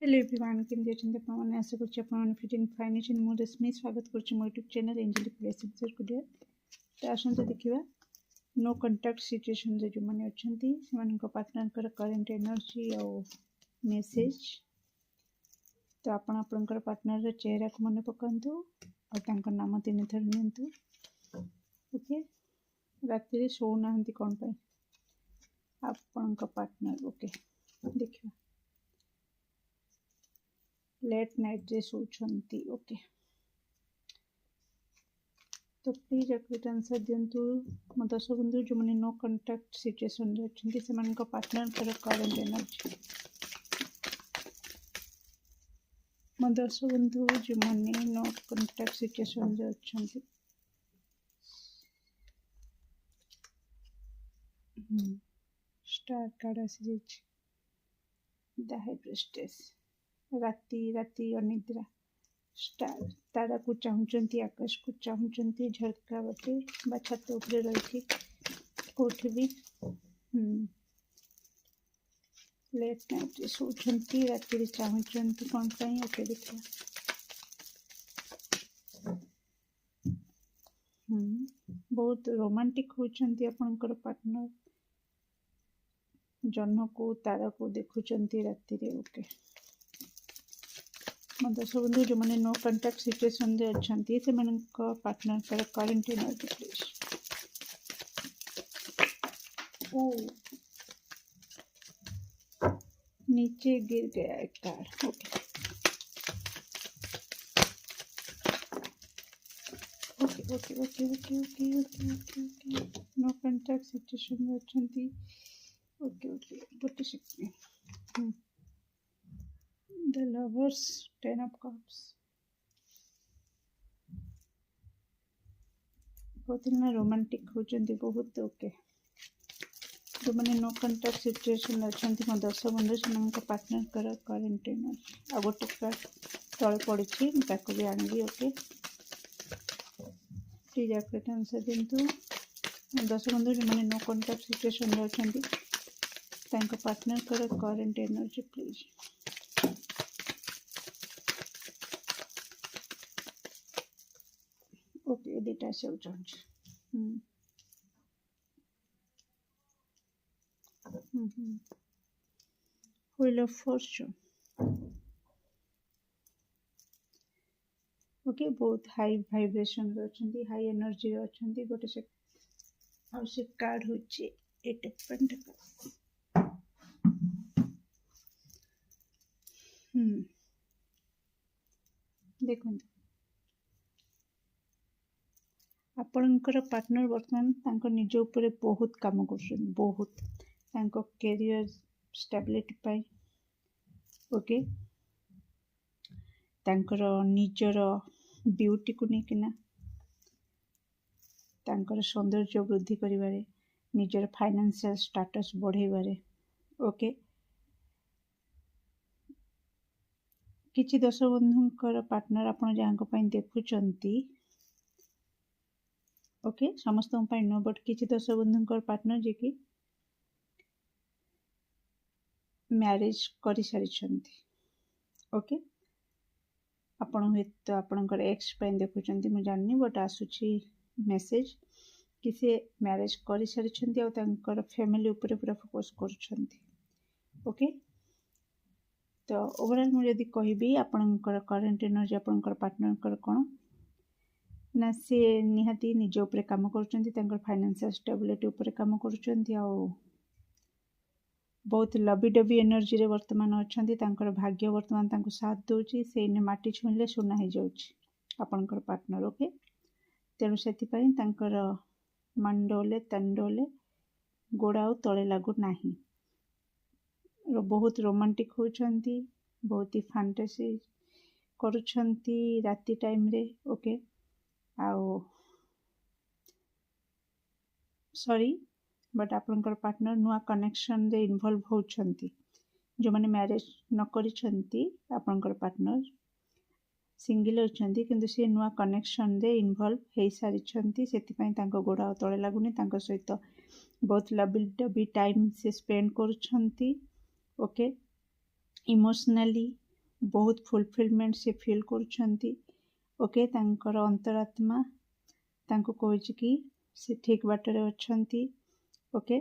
Hello everyone केमती अच्छे आपने आशा कर फिट एंड फाइन अच्छे मु रश्मि स्वागत कर मो YouTube channel Angelic Blessings Studio. तो आसतु देखा नो कंटाक्ट सिचुएशन जो मैंने अच्छा पार्टनर करेन्ट एनर्जी और मेसेज। तो आपणकर पार्टनर चेहरा को मन पकातु और नाम 3 थर नि ओके। राति शोना कौन पाई आपण पार्टनर ओके देखा लेट नाइट रे सोचंती ओके। तो प्लीज एक्यूरेट आंसर दिंतु मो दर्शक बंधु जो मैंने नो कंटाक्ट सिचुएशन रे अच्छी से पार्टनर करेन्ट एनर्जी। मो दर्शक बंधु जो मैंने नो कंटाक्ट सिचुएशन रे अच्छी स्टार कार्ड आसी द हाई प्रेस्टेस राति राति अनिद्रा स्टार तारा को चाहते आकाश को चाहते झरका बटे बा छत उपरे रही कौटी भी लेट नाइट सोचती राति चाहते कौन पाई ओके देखा बहुत रोमांटिक होती आपणकर पार्टनर जह्न को तारा को देखुंट राति ओके। दर्शक बंधु जो मैंने नो कंटाक्ट सिचुएशन रे अच्छा से पार्टनर करेन्ट एनर्जी प्लीज। ओ नीचे गिर गया एक card okay okay okay okay okay okay okay okay okay no contact situation रे अच्छा ओके ओके गोटे second The Lovers 10 of Cups बहुत ना रोमांटिक होचंती बहुत ओके। जो मैंने नो कंटाक्ट सिचुएशन अच्छा मो दर्शक बंधु से पार्टनर करेन्ट एनर्जी आ गोटे कार्ड तले पड़ी ताको भी आनी ओके। प्लीज एक्यूरेट आंसर दिंतु दर्शक बंधु जो मैंने नो कंटाक्ट सिचुएशन अच्छा partner current energy please. Okay दुटा से व्हील ऑफ फॉर्चून ओके बहुत हाई वाइब्रेशन अच्छी हाई एनर्जी अच्छी गोटे से आउ से कार्ड होची 8 ऑफ पेंटिकल्स देखो आपणकर पार्टनर बर्तमान निज उपर बहुत काम कर बहुत कैरियर स्टेबिलिटी पाई ओके निजर ब्यूटी को लेकिना सौंदर्य वृद्धि करिवारे निजर फाइनेंशियल स्टेटस बढ़ेबारे ओके। किछि दर्शक बंधुंकर पार्टनर आपण जहाँ देखुंती ओके समस्त नो बट किछि दर्शक बंधुंकर पार्टनर जे कि मैरिज करि सारिछंती ओके। आपण हुए तो आपणकर एक्स पे देखुंती मु जाननी बट आसुची मेसेज कि से मैरिज करि सारिछंती आ तांकर फैमिली ऊपर पूरा फोकस करूछंती ओके। तो ओवरऑल मुझे कहबी आपणकर करेन्ट एनर्जी आपणकर पार्टनर कौन ना सी निहाती निज उपरे काम कर फाइनेंशियल स्टेबिलिटी उपरे काम कर बहुत लबी डबी एनर्जी रे वर्तमान अच्छा भाग्य वर्तमान तांको साथ दोची से माटी छुईले सुना हो जाउची आपणकर पार्टनर ओके। तेणु से मंडोले तंडोले गोड़ा और तले लागू नाही बहुत रोमांटिक होचंती बहुत ही फैंटेसी करुछंती राति टाइम रे ओके। आओ सॉरी बट आपणकर पार्टनर नुआ कनेक्शन रे इन्वॉल्व होचंती जो माने मैरिज न करिछंती आपणकर पार्टनर सिंगल होचंती किंतु से नुआ कनेक्शन रे इन्वॉल्व हे सारिछंती सेति पई तांको गोड़ा तळे लागुनी तांको सहित बहुत लबी डबी टाइम से स्पेंड करुछंती ओके। इमोशनली बहुत फुलफिलमेंट से फील करुछंती। ओके तांकर अंतरात्मा तांको कहूची कि से ठीक बाटरे अछंती। ओके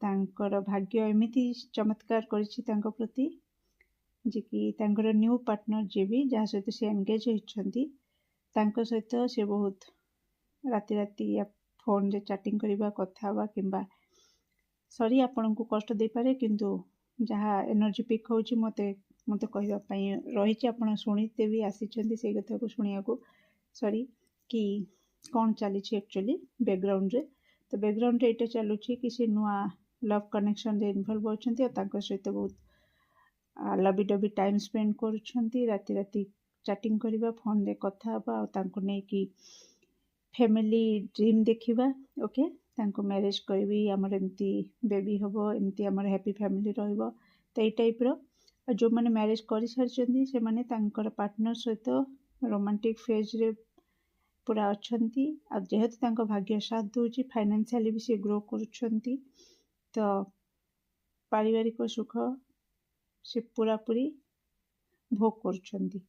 तांकर भाग्य एमिति चमत्कार करिछि तांको प्रति जे कि तांकर न्यू पार्टनर जे भी जहाँ सहित से एंगेज होइछंती तांको सहित से बहुत राति राति या फोन रे चैटिंग करिबा कथा हवा किंबा सॉरी आपन को कष्ट दे पारे किंतु जहाँ एनर्जी पिक होची मते मते कहबा पई रहिछि आपन सुनिते भी आसीछंती से कथा को सुनिया को सॉरी कि कौन चली एक्चुअली बैकग्राउंड रे तो बैकग्राउंड रे एटा चलुछि कि से नुआ लव कनेक्शन रे इन्वॉल्व होछंती और तांको सहित बहुत लबी डबी टाइम स्पेंड करुछंती राति राति चैटिंग करिबा फोन रे कथा हबा और तांको नै कि फैमिली ड्रीम देखिबा। ओके तांको मैरिज करबी हमर एमती बेबी हबो एमती हमर हैप्पी फैमिली रहइबो तो ए टाइप रो जो माने मैरिज करि सारछंती से माने तांकर पार्टनर सहित रोमांटिक फेज रे पूरा अछंती आ जेहेतु तांको भाग्य साथ दोची फाइनेंशियली भी से ग्रो करुछंती तो पारिवारिक सुख से पूरा पूरी भोग करुछंती।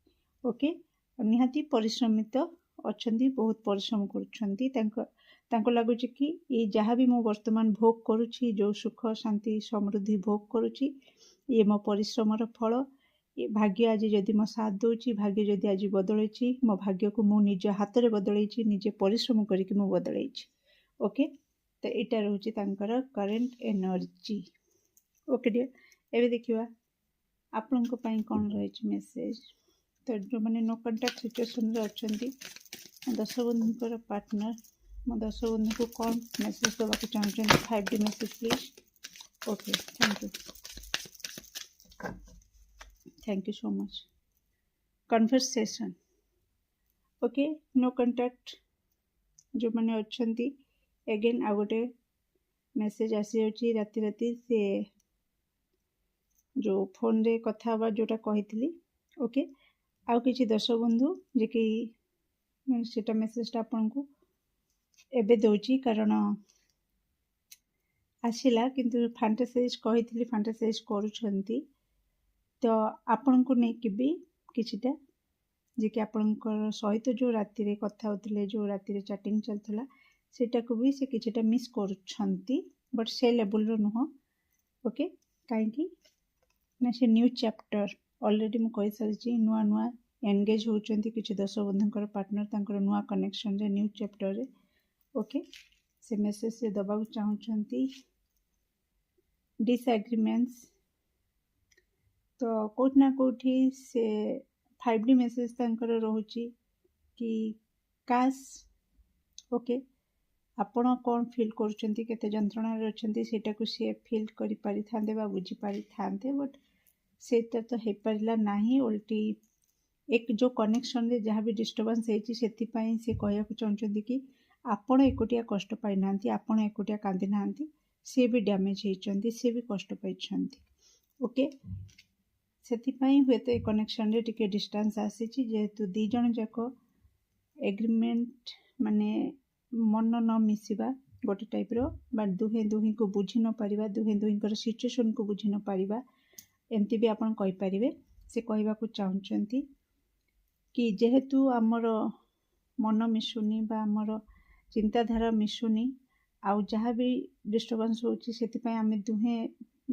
ओके निहाती परिश्रमित अछंती बहुत परिश्रम करुछंती तांको लागुची कि ये जहाँ भी मो वर्तमान भोग करुची जो सुख शांति समृद्धि भोग करुची ये मो परिश्रमर फल ये भाग्य आज जदि मो साथ दोची भाग्य जदि आज बदलैछि मो भाग्य को मो निज हाथ रे बदलैछि निजे परिश्रम करिक मो बदलैछि। ओके तो एटा रहउछि तांकर करंट एनर्जी। ओके डियर एबे देखिबा आपन को पई कोन रहइछि मेसेज तो जो माने नो कांटेक्ट सिचुएशन रे अछंती दर्शक बंधुकर पार्टनर मो दर्शक बंधु को कोन मेसेज देबा को चाहछन 5D message please. Okay thank you so much conversation. Okay no contact जो माने अछंती अगेन आ गोटे मेसेज आसी अछि राति राति से जो फोन रे कथा बा जोटा कहितली। ओके आउ किछि दर्शक बंधु जे कि सेटा मेसेजटा आपन को एबे दोची कारण आसिला किंतु फैंटासाइज कहितली फैंटासाइज करूछंती तो आपन को नै कि भी किछिटा जे कि आपनकर सहित जो राति रे कथा होतले जो राति रे चैटिंग चलतला सेटा को भी से किछिटा मिस करूछंती बट से लेवल रो नुह। ओके काहे कि ना से न्यू चैप्टर ऑलरेडी मु कहि सारिछि नुआ नुआ एंगेज होचंती किछि दर्शक बंधुकर पार्टनर तांकर नुआ कनेक्शन रे न्यू चैप्टर रे। ओके से मेसेज से दबाउ चाहछंती डिसएग्रीमेंट्स तो कोठ ना कोठी से 5D मेसेज तांकर रहउची कि काश ओके आपण कोन फील करूछंती केते जंत्रणा रे अछंती सेटा को से फील करि पारि थांदे बा बुझी पारि थांदे बट सेटा तो हे परिला नाही उल्टी एक जो कनेक्शन रे जहाँ भी डिस्टर्बेंस हेची सेति पई से कहया को चाहछंती कि आपण एकोटिया कष्ट पाइ नांती आपण एकोटिया कांदी नांती से भी डैमेज हेचंती से भी कष्ट पाइछंती। ओके सेति पई होते कनेक्शन रे टिके डिस्टेंस आसीची जेहेतु दी जण जाको एग्रीमेंट माने मन न मिसिबा गोटे टाइप रो बट दुहे दुही को बुझी न पारिबा दुहे दुही कर सिचुएशन को बुझी न पारिबा एमती भी आपण कहि परिबे से कहबा को चाहछंती कि जेहेतु हमर मन मिसुनी बा हमर चिंताधारा मिसुनी आउ जहाँ भी डिस्टर्बेंस होची सेति पई आमे दुहे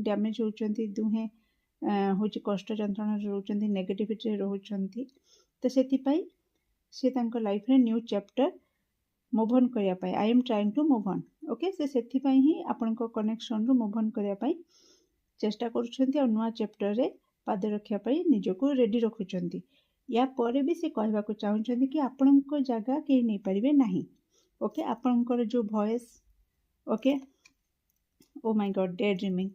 डैमेज होचंती दुहे होची कष्ट जंत्रणा रहउचंती नेगेटिविटी रहउचंती तो सेति पई से तांको लाइफ रे न्यू चैप्टर मूव ऑन करिया पई I am trying to move on. Okay से सेति पई ही आपन को कनेक्शन रो मूव ऑन करिया पई चेष्टा करूछंती और नुआ चैप्टर रे पाद रखिया पई निजको रेडी रखुचंती। या परे भी से कहबा को चाहछंती कि आपन को जगह के नै परिबे नाही। ओके आपन को जो voice okay oh my God day dream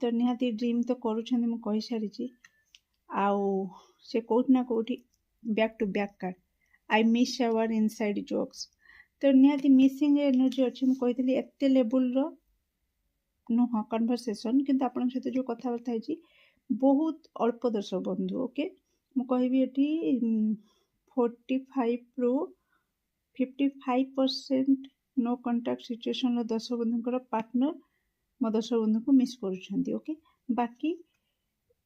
तो निहाती ड्रीम तो करूछंती मु कहि सारिची आउ से कोठ ना कोठी back to back card I miss our inside jokes तो निहाती मिसिंग एनर्जी अछि मु कहितली एते लेवल रो नुह कन्वर्सेशन किंतु आपन सहित जो कथा बर्ता हेची बहुत अल्प दर्शक बंधु। ओके मु कहबी एटी 45 रो 55% नो कांटेक्ट सिचुएशन रो दर्शक बंधुकर पार्टनर मो दर्शक बंधु को मिस करूछंती। ओके बाकी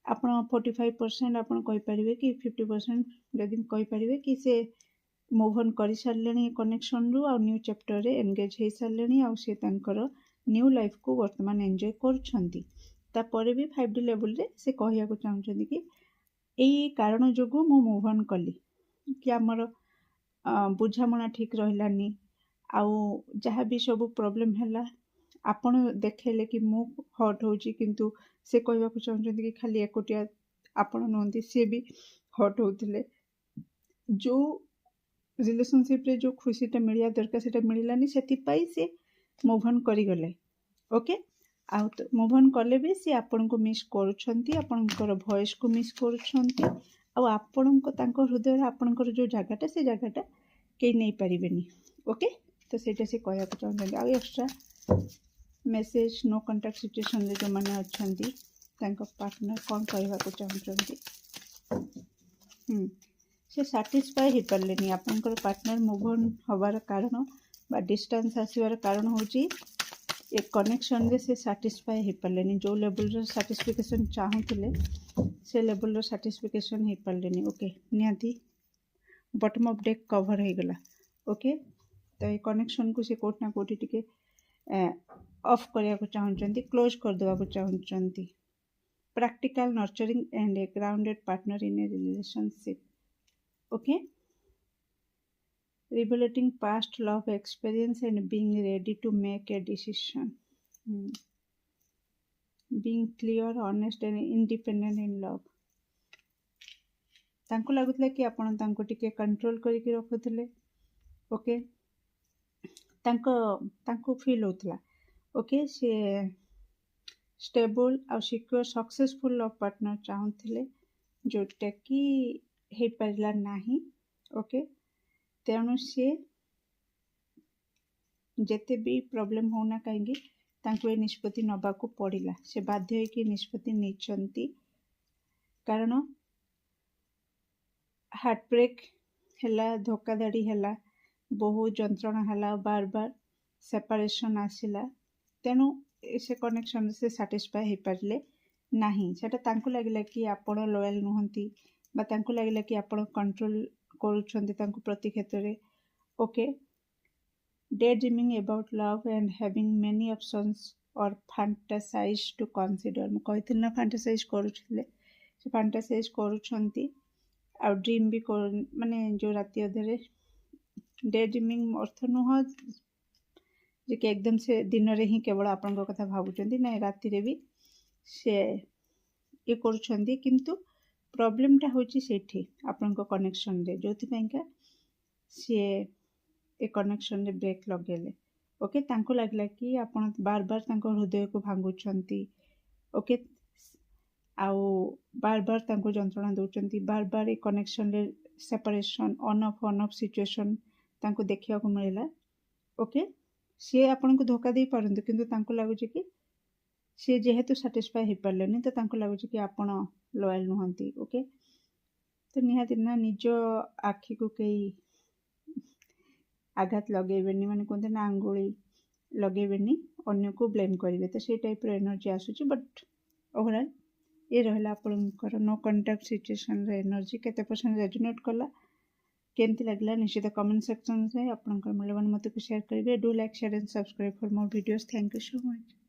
ଆପଣ 45% ଆପଣ କହିପାରିବେ କି 50% ଯଦି କହିପାରିବେ କି ସେ ମୁଭ୍ ଅନ୍ କରିସାରିଲେଣି କନେକ୍ସନ୍ରୁ ଆଉ ନ୍ୟୁ ଚାପ୍ଟରରେ ଏନଗେଜ୍ ହେଇସାରିଲେଣି ଆଉ ସେ ତାଙ୍କର ନ୍ୟୁ ଲାଇଫ୍କୁ ବର୍ତ୍ତମାନ ଏନ୍ଜୟ କରୁଛନ୍ତି। ତାପରେ ବି 5D ଲେବୁଲ୍ରେ ସେ କହିବାକୁ ଚାହୁଁଛନ୍ତି କି ଏଇ କାରଣ ଯୋଗୁଁ ମୁଁ ମୁଭ୍ ଅନ୍ କଲି, କି ଆମର ବୁଝାମଣା ଠିକ୍ ରହିଲାନି, ଆଉ ଯାହା ବି ସବୁ ପ୍ରୋବ୍ଲେମ୍ ହେଲା ଆପଣ ଦେଖେଇଲେ କି ମୁଁ ହଟ୍ ହେଉଛି, କିନ୍ତୁ ସେ କହିବାକୁ ଚାହୁଁଛନ୍ତି କି ଖାଲି ଏକୁଟିଆ ଆପଣ ନୁହନ୍ତି, ସିଏ ବି ହଟ୍ ହେଉଥିଲେ। ଯେଉଁ ରିଲେସନସିପ୍ରେ ଯେଉଁ ଖୁସିଟା ମିଳିବା ଦରକାର ସେଇଟା ମିଳିଲାନି, ସେଥିପାଇଁ ସେ ମୁଭ୍ ଅନ୍ କରିଗଲେ। ଓକେ, ଆଉ ମୁଭ୍ ଅନ୍ କଲେ ବି ସେ ଆପଣଙ୍କୁ ମିସ୍ କରୁଛନ୍ତି, ଆପଣଙ୍କର ଭଏସ୍କୁ ମିସ୍ କରୁଛନ୍ତି, ଆଉ ଆପଣଙ୍କ ତାଙ୍କ ହୃଦୟରେ ଆପଣଙ୍କର ଯେଉଁ ଜାଗାଟା ସେ ଜାଗାଟା କେହି ନେଇପାରିବେନି। ଓକେ, ତ ସେଇଟା ସେ କହିବାକୁ ଚାହୁଁଛନ୍ତି। ଆଉ ଏକ୍ସଟ୍ରା ମେସେଜ୍ ନୋ କଣ୍ଟାକ୍ଟ ସିଚୁଏସନ୍ରେ ଯେଉଁମାନେ ଅଛନ୍ତି ତାଙ୍କ ପାର୍ଟନର୍ କ'ଣ କହିବାକୁ ଚାହୁଁଛନ୍ତି, ସେ ସାଟିସ୍ଫାଏ ହେଇପାରିଲେନି। ଆପଣଙ୍କର ପାର୍ଟନର୍ ମୁଭ୍ ଅନ୍ ହେବାର କାରଣ ବା ଡିଷ୍ଟାନ୍ସ ଆସିବାର କାରଣ ହେଉଛି ଏ କନେକ୍ସନ୍ରେ ସେ ସାଟିସ୍ଫାଏ ହେଇପାରିଲେନି। ଯେଉଁ ଲେବୁଲ୍ର ସାଟିସ୍ଫିକେସନ୍ ଚାହୁଁଥିଲେ ସେ ଲେବୁଲ୍ର ସାଟିସ୍ଫିକେସନ୍ ହେଇପାରିଲେନି। ଓକେ, ନିହାତି ବଟମ୍ ଅଫ୍ ଡେକ୍ କଭର୍ ହେଇଗଲା। ଓକେ, ତ ଏ କନେକ୍ସନ୍କୁ ସେ କେଉଁଠି ନା କେଉଁଠି ଟିକେ ଅଫ୍ କରିବାକୁ ଚାହୁଁଛନ୍ତି, କ୍ଲୋଜ୍ କରିଦେବାକୁ ଚାହୁଁଛନ୍ତି। Practical, nurturing and a grounded partner in a relationship. Okay, ରିଭେଲେଟିଂ past love experience and being ready to make a decision. Being clear, honest and independent in love. ତାଙ୍କୁ ଲାଗୁଥିଲା କି ଆପଣ ତାଙ୍କୁ ଟିକେ କଣ୍ଟ୍ରୋଲ କରିକି ରଖୁଥିଲେ। ଓକେ, ତାଙ୍କୁ ଫିଲ୍ ହେଉଥିଲା ଓକେ ସେ ଷ୍ଟେବୁଲ୍ ଆଉ ସିକ୍ୟୁର୍ ସକ୍ସେସଫୁଲ୍ ଲଭ୍ ପାର୍ଟନର୍ ଚାହୁଁଥିଲେ, ଯେଉଁଟାକି ହେଇପାରିଲା ନାହିଁ। ଓକେ, ତେଣୁ ସିଏ ଯେତେ ବି ପ୍ରୋବ୍ଲେମ୍ ହେଉନା କାହିଁକି ତାଙ୍କୁ ଏ ନିଷ୍ପତ୍ତି ନେବାକୁ ପଡ଼ିଲା। ସେ ବାଧ୍ୟ ହେଇକି ନିଷ୍ପତ୍ତି ନେଇଛନ୍ତି, କାରଣ ହାର୍ଟ ବ୍ରେକ୍ ହେଲା, ଧୋକାଧଡ଼ି ହେଲା, ବହୁତ ଯନ୍ତ୍ରଣା ହେଲା, ବାର ବାର ସେପାରେସନ୍ ଆସିଲା। ତେଣୁ ସେ କନେକ୍ସନ୍ରେ ସେ ସାଟିସ୍ଫାଏ ହେଇପାରିଲେ ନାହିଁ। ସେଟା ତାଙ୍କୁ ଲାଗିଲା କି ଆପଣ ଲୟାଲ୍ ନୁହନ୍ତି, ବା ତାଙ୍କୁ ଲାଗିଲା କି ଆପଣ କଣ୍ଟ୍ରୋଲ କରୁଛନ୍ତି ତାଙ୍କୁ ପ୍ରତି କ୍ଷେତ୍ରରେ। Okay, daydreaming about love and having many options or fantasize to consider. ମୁଁ କହିଥିଲି ନା ଫାଣ୍ଟାସାଇଜ୍ କରୁଥିଲେ, ସେ ଫାଣ୍ଟାସାଇଜ୍ କରୁଛନ୍ତି ଆଉ ଡ୍ରିମ୍ ବି ମାନେ ଯେଉଁ ରାତି ଅଧରେ ଡେ ଡ୍ରିମିଂ ଅର୍ଥ ନୁହଁ ଯେ କି ଏକଦମ ସେ ଦିନରେ ହିଁ କେବଳ ଆପଣଙ୍କ କଥା ଭାବୁଛନ୍ତି, ନାଇଁ ରାତିରେ ବି ସେ ଇଏ କରୁଛନ୍ତି। କିନ୍ତୁ ପ୍ରୋବ୍ଲେମଟା ହେଉଛି ସେଇଠି ଆପଣଙ୍କ କନେକ୍ସନରେ, ଯେଉଁଥିପାଇଁକା ସିଏ ଏ କନେକ୍ସନରେ ବ୍ରେକ୍ ଲଗେଇଲେ। ଓକେ, ତାଙ୍କୁ ଲାଗିଲା କି ଆପଣ ବାର ବାର ତାଙ୍କ ହୃଦୟକୁ ଭାଙ୍ଗୁଛନ୍ତି। ଓକେ, ଆଉ ବାର ବାର ତାଙ୍କୁ ଯନ୍ତ୍ରଣା ଦେଉଛନ୍ତି, ବାର ବାର ଏ କନେକ୍ସନରେ ସେପାରେସନ୍, ଅନ୍ ଅଫ୍ ସିଚୁଏସନ୍ ତାଙ୍କୁ ଦେଖିବାକୁ ମିଳିଲା। ଓକେ, ସିଏ ଆପଣଙ୍କୁ ଧୋକା ଦେଇପାରନ୍ତୁ, କିନ୍ତୁ ତାଙ୍କୁ ଲାଗୁଛି କି ସିଏ ଯେହେତୁ ସାଟିସ୍ଫାଏ ହେଇପାରିଲେନି, ତ ତାଙ୍କୁ ଲାଗୁଛି କି ଆପଣ ଲୟାଲ୍ ନୁହନ୍ତି। ଓକେ, ତ ନିହାତି ନା ନିଜ ଆଖିକୁ କେହି ଆଘାତ ଲଗେଇବେନି, ମାନେ କୁହନ୍ତି ନା ଆଙ୍ଗୁଳି ଲଗେଇବେନି, ଅନ୍ୟକୁ ବ୍ଲେମ୍ କରିବେ। ତ ସେଇ ଟାଇପ୍ର ଏନର୍ଜି ଆସୁଛି। ବଟ୍ ଓଭରାଲ୍ ଏ ରହିଲା ଆପଣଙ୍କର ନୋ କଣ୍ଟାକ୍ଟ ସିଚୁଏସନ୍ର ଏନର୍ଜି। କେତେ ପରସେଣ୍ଟ ରେଜୋନେଟ୍ କଲା, କେମିତି ଲାଗିଲା ନିଶ୍ଚିତ କମେଣ୍ଟ ସେକ୍ସନରେ ଆପଣଙ୍କର ମୂଲ୍ୟବାନ ମତକୁ ସେୟାର କରିବେ। Do like, share and subscribe for more videos. Thank you so much.